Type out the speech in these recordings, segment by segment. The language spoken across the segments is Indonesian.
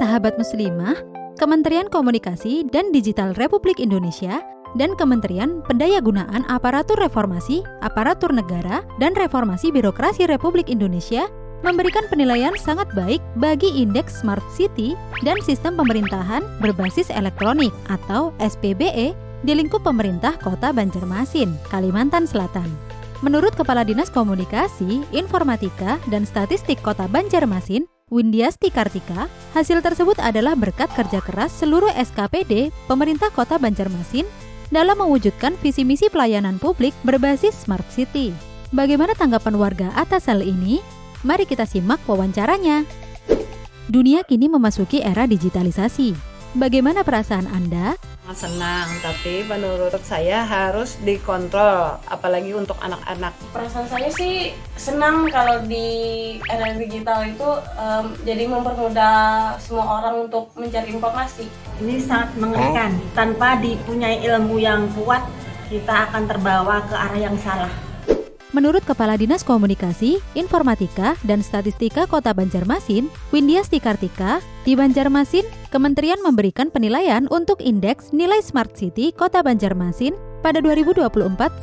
Sahabat Muslimah, Kementerian Komunikasi dan Digital Republik Indonesia dan Kementerian Pendayagunaan Aparatur Reformasi, Aparatur Negara, dan Reformasi Birokrasi Republik Indonesia memberikan penilaian sangat baik bagi Indeks Smart City dan Sistem Pemerintahan Berbasis Elektronik atau SPBE di lingkup pemerintah Kota Banjarmasin, Kalimantan Selatan. Menurut Kepala Dinas Komunikasi, Informatika, dan Statistik Kota Banjarmasin, Windiasti Kartika, hasil tersebut adalah berkat kerja keras seluruh SKPD pemerintah Kota Banjarmasin dalam mewujudkan visi misi pelayanan publik berbasis Smart City. Bagaimana tanggapan warga atas hal ini? Mari kita simak wawancaranya. Dunia kini memasuki era digitalisasi. Bagaimana perasaan Anda? Senang, tapi menurut saya harus dikontrol, apalagi untuk anak-anak. Perasaan saya sih senang kalau di era digital itu jadi mempermudah semua orang untuk mencari informasi. Ini sangat mengerikan. Tanpa dipunyai ilmu yang kuat, kita akan terbawa ke arah yang salah. Menurut Kepala Dinas Komunikasi, Informatika, dan Statistika Kota Banjarmasin, Windiasti Kartika, di Banjarmasin, Kementerian memberikan penilaian untuk Indeks Nilai Smart City Kota Banjarmasin pada 2024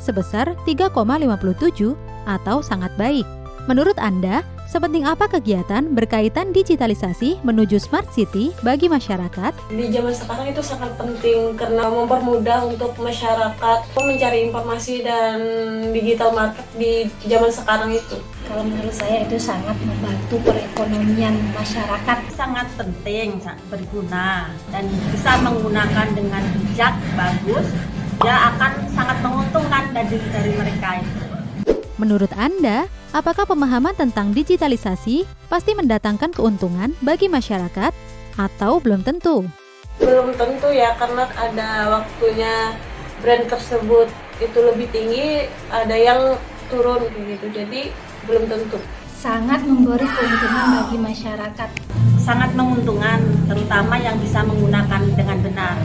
sebesar 3,57 atau sangat baik. Menurut Anda, sepenting apa kegiatan berkaitan digitalisasi menuju Smart City bagi masyarakat? Di zaman sekarang itu sangat penting karena mempermudah untuk masyarakat mencari informasi dan digital market di zaman sekarang itu. Kalau menurut saya itu sangat membantu perekonomian masyarakat. Sangat penting, sangat berguna, dan bisa menggunakan dengan bijak, bagus. Dia akan sangat menguntungkan dari mereka itu. Menurut Anda, apakah pemahaman tentang digitalisasi pasti mendatangkan keuntungan bagi masyarakat atau belum tentu? Belum tentu ya, karena ada waktunya brand tersebut itu lebih tinggi, ada yang turun gitu. Jadi belum tentu. Sangat memberi keuntungan bagi masyarakat. Sangat menguntungkan, terutama yang bisa menggunakan dengan benar.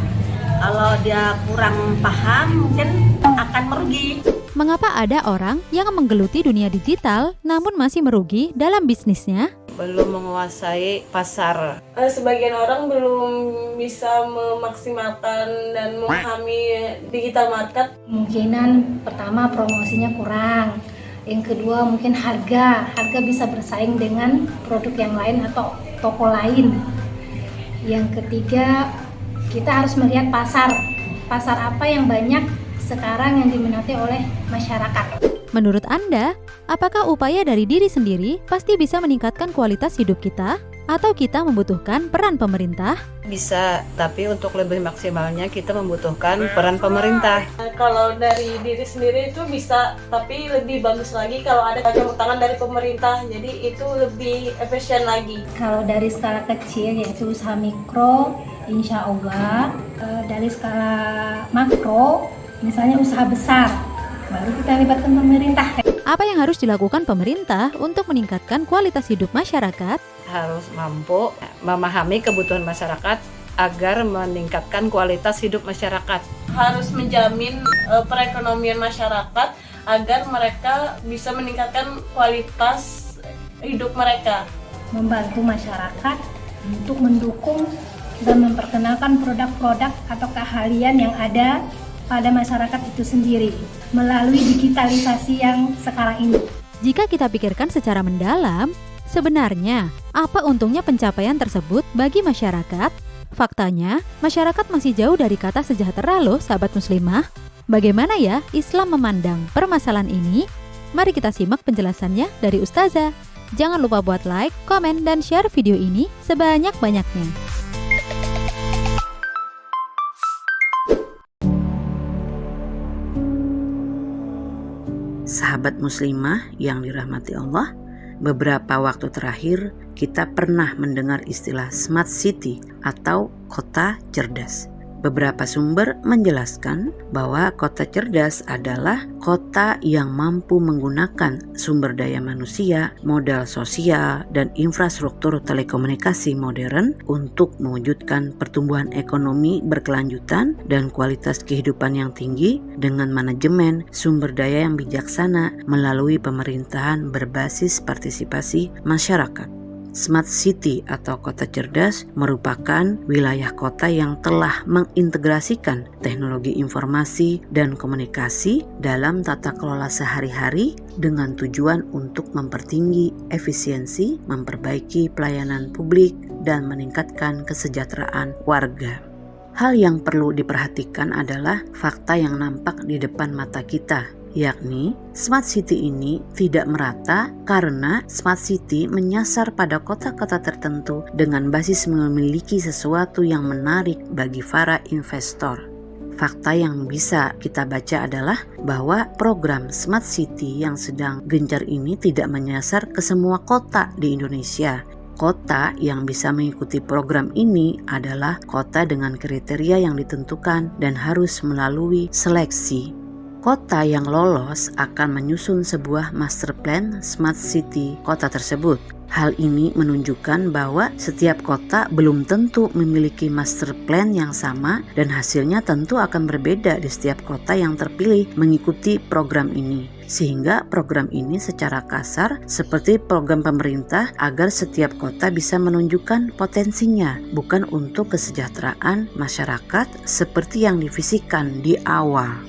Kalau dia kurang paham, mungkin akan merugi. Mengapa ada orang yang menggeluti dunia digital namun masih merugi dalam bisnisnya? Belum menguasai pasar. Sebagian orang belum bisa memaksimalkan dan memahami digital market. Kemungkinan pertama promosinya kurang. Yang kedua mungkin harga bisa bersaing dengan produk yang lain atau toko lain. Yang ketiga, kita harus melihat pasar apa yang banyak sekarang yang diminati oleh masyarakat. Menurut Anda, apakah upaya dari diri sendiri pasti bisa meningkatkan kualitas hidup kita? Atau kita membutuhkan peran pemerintah? Bisa, tapi untuk lebih maksimalnya kita membutuhkan peran pemerintah. Kalau dari diri sendiri itu bisa, tapi lebih bagus lagi kalau ada campur tangan dari pemerintah. Jadi itu lebih efisien lagi. Kalau dari skala kecil yaitu usaha mikro, insya Allah. Dari skala makro, misalnya usaha besar, baru kita libatkan pemerintah. Apa yang harus dilakukan pemerintah untuk meningkatkan kualitas hidup masyarakat? Harus mampu memahami kebutuhan masyarakat agar meningkatkan kualitas hidup masyarakat. Harus menjamin perekonomian masyarakat agar mereka bisa meningkatkan kualitas hidup mereka. Membantu masyarakat untuk mendukung dan memperkenalkan produk-produk atau keahlian yang ada pada masyarakat itu sendiri melalui digitalisasi yang sekarang ini. Jika kita pikirkan secara mendalam, sebenarnya apa untungnya pencapaian tersebut bagi masyarakat? Faktanya, masyarakat masih jauh dari kata sejahtera loh, sahabat muslimah. Bagaimana ya Islam memandang permasalahan ini? Mari kita simak penjelasannya dari Ustazah. Jangan lupa buat like, komen, dan share video ini sebanyak-banyaknya. Sahabat muslimah yang dirahmati Allah, beberapa waktu terakhir kita pernah mendengar istilah Smart City atau kota cerdas. Beberapa sumber menjelaskan bahwa kota cerdas adalah kota yang mampu menggunakan sumber daya manusia, modal sosial, dan infrastruktur telekomunikasi modern untuk mewujudkan pertumbuhan ekonomi berkelanjutan dan kualitas kehidupan yang tinggi dengan manajemen sumber daya yang bijaksana melalui pemerintahan berbasis partisipasi masyarakat. Smart City atau kota cerdas merupakan wilayah kota yang telah mengintegrasikan teknologi informasi dan komunikasi dalam tata kelola sehari-hari dengan tujuan untuk mempertinggi efisiensi, memperbaiki pelayanan publik, dan meningkatkan kesejahteraan warga. Hal yang perlu diperhatikan adalah fakta yang nampak di depan mata kita, yakni Smart City ini tidak merata karena Smart City menyasar pada kota-kota tertentu dengan basis memiliki sesuatu yang menarik bagi para investor. Fakta yang bisa kita baca adalah bahwa program Smart City yang sedang gencar ini tidak menyasar ke semua kota di Indonesia. Kota yang bisa mengikuti program ini adalah kota dengan kriteria yang ditentukan dan harus melalui seleksi. Kota yang lolos akan menyusun sebuah master plan Smart City kota tersebut. Hal ini menunjukkan bahwa setiap kota belum tentu memiliki master plan yang sama dan hasilnya tentu akan berbeda di setiap kota yang terpilih mengikuti program ini. Sehingga program ini secara kasar seperti program pemerintah agar setiap kota bisa menunjukkan potensinya, bukan untuk kesejahteraan masyarakat seperti yang divisikan di awal.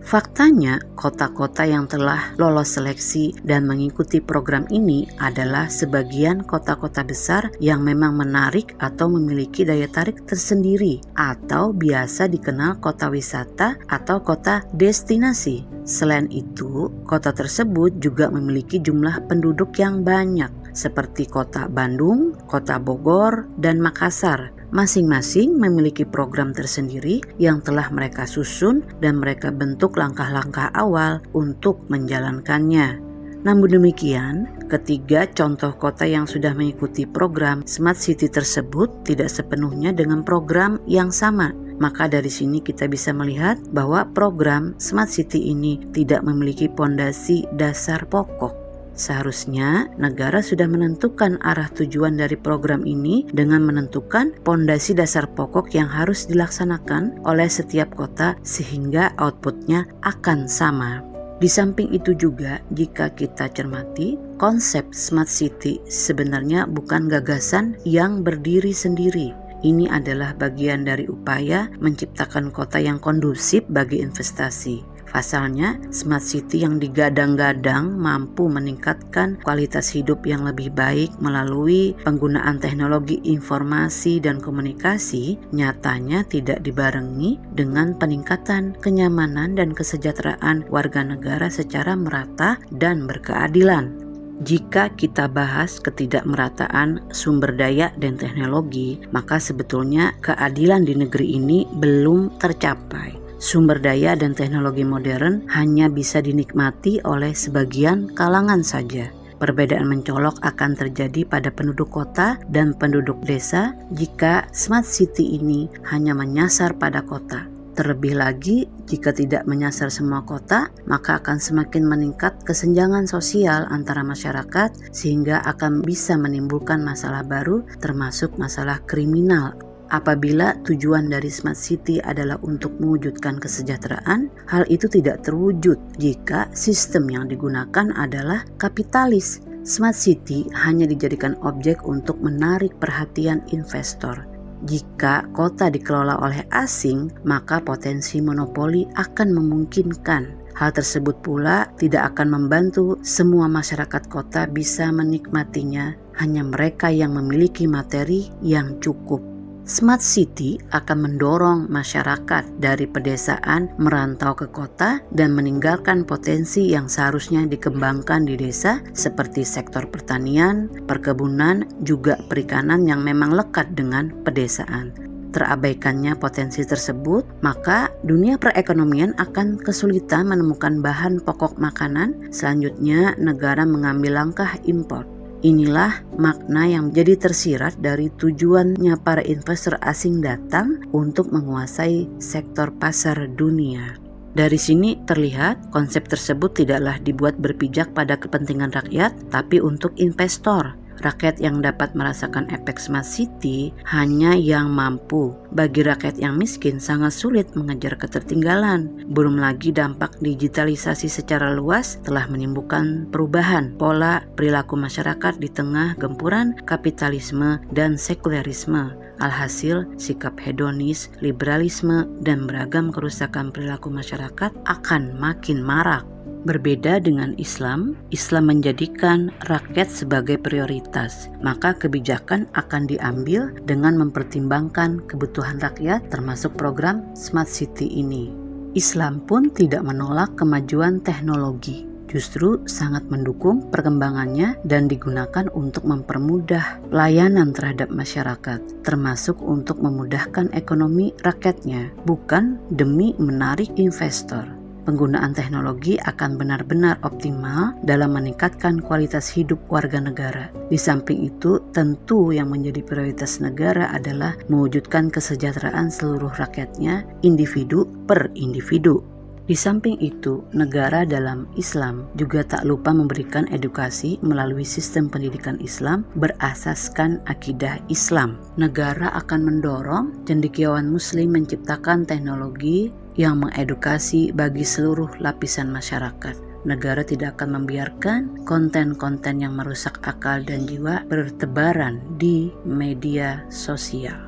Faktanya, kota-kota yang telah lolos seleksi dan mengikuti program ini adalah sebagian kota-kota besar yang memang menarik atau memiliki daya tarik tersendiri atau biasa dikenal kota wisata atau kota destinasi. Selain itu, kota tersebut juga memiliki jumlah penduduk yang banyak seperti kota Bandung, kota Bogor, dan Makassar. Masing-masing memiliki program tersendiri yang telah mereka susun dan mereka bentuk langkah-langkah awal untuk menjalankannya. Namun demikian, ketiga contoh kota yang sudah mengikuti program Smart City tersebut tidak sepenuhnya dengan program yang sama. Maka dari sini kita bisa melihat bahwa program Smart City ini tidak memiliki pondasi dasar pokok. Seharusnya negara sudah menentukan arah tujuan dari program ini dengan menentukan pondasi dasar pokok yang harus dilaksanakan oleh setiap kota sehingga outputnya akan sama. Di samping itu juga, jika kita cermati, konsep Smart City sebenarnya bukan gagasan yang berdiri sendiri. Ini adalah bagian dari upaya menciptakan kota yang kondusif bagi investasi. Pasalnya, Smart City yang digadang-gadang mampu meningkatkan kualitas hidup yang lebih baik melalui penggunaan teknologi informasi dan komunikasi, nyatanya tidak dibarengi dengan peningkatan kenyamanan dan kesejahteraan warga negara secara merata dan berkeadilan. Jika kita bahas ketidakmerataan sumber daya dan teknologi, maka sebetulnya keadilan di negeri ini belum tercapai. Sumber daya dan teknologi modern hanya bisa dinikmati oleh sebagian kalangan saja. Perbedaan mencolok akan terjadi pada penduduk kota dan penduduk desa jika Smart City ini hanya menyasar pada kota. Terlebih lagi, jika tidak menyasar semua kota, maka akan semakin meningkat kesenjangan sosial antara masyarakat sehingga akan bisa menimbulkan masalah baru termasuk masalah kriminal. Apabila tujuan dari Smart City adalah untuk mewujudkan kesejahteraan, hal itu tidak terwujud jika sistem yang digunakan adalah kapitalis. Smart City hanya dijadikan objek untuk menarik perhatian investor. Jika kota dikelola oleh asing, maka potensi monopoli akan memungkinkan. Hal tersebut pula tidak akan membantu semua masyarakat kota bisa menikmatinya, hanya mereka yang memiliki materi yang cukup. Smart City akan mendorong masyarakat dari pedesaan merantau ke kota dan meninggalkan potensi yang seharusnya dikembangkan di desa seperti sektor pertanian, perkebunan, juga perikanan yang memang lekat dengan pedesaan. Terabaikannya potensi tersebut, maka dunia perekonomian akan kesulitan menemukan bahan pokok makanan. Selanjutnya, negara mengambil langkah impor. Inilah makna yang menjadi tersirat dari tujuannya para investor asing datang untuk menguasai sektor pasar dunia. Dari sini terlihat konsep tersebut tidaklah dibuat berpijak pada kepentingan rakyat, tapi untuk investor. Rakyat yang dapat merasakan efek Smart City hanya yang mampu. Bagi rakyat yang miskin sangat sulit mengejar ketertinggalan. Belum lagi dampak digitalisasi secara luas telah menimbulkan perubahan pola perilaku masyarakat di tengah gempuran kapitalisme dan sekulerisme. Alhasil, sikap hedonis, liberalisme, dan beragam kerusakan perilaku masyarakat akan makin marak. Berbeda dengan Islam, Islam menjadikan rakyat sebagai prioritas, maka kebijakan akan diambil dengan mempertimbangkan kebutuhan rakyat termasuk program Smart City ini. Islam pun tidak menolak kemajuan teknologi, justru sangat mendukung perkembangannya dan digunakan untuk mempermudah pelayanan terhadap masyarakat, termasuk untuk memudahkan ekonomi rakyatnya, bukan demi menarik investor. Penggunaan teknologi akan benar-benar optimal dalam meningkatkan kualitas hidup warga negara. Di samping itu, tentu yang menjadi prioritas negara adalah mewujudkan kesejahteraan seluruh rakyatnya, individu per individu. Di samping itu, negara dalam Islam juga tak lupa memberikan edukasi melalui sistem pendidikan Islam berasaskan akidah Islam. Negara akan mendorong cendekiawan Muslim menciptakan teknologi yang mengedukasi bagi seluruh lapisan masyarakat. Negara tidak akan membiarkan konten-konten yang merusak akal dan jiwa bertebaran di media sosial.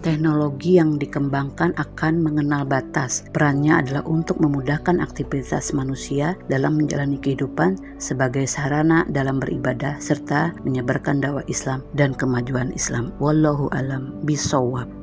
Teknologi yang dikembangkan akan mengenal batas. Perannya adalah untuk memudahkan aktivitas manusia dalam menjalani kehidupan sebagai sarana dalam beribadah serta menyebarkan dakwah Islam dan kemajuan Islam. Wallahu a'lam bishawab.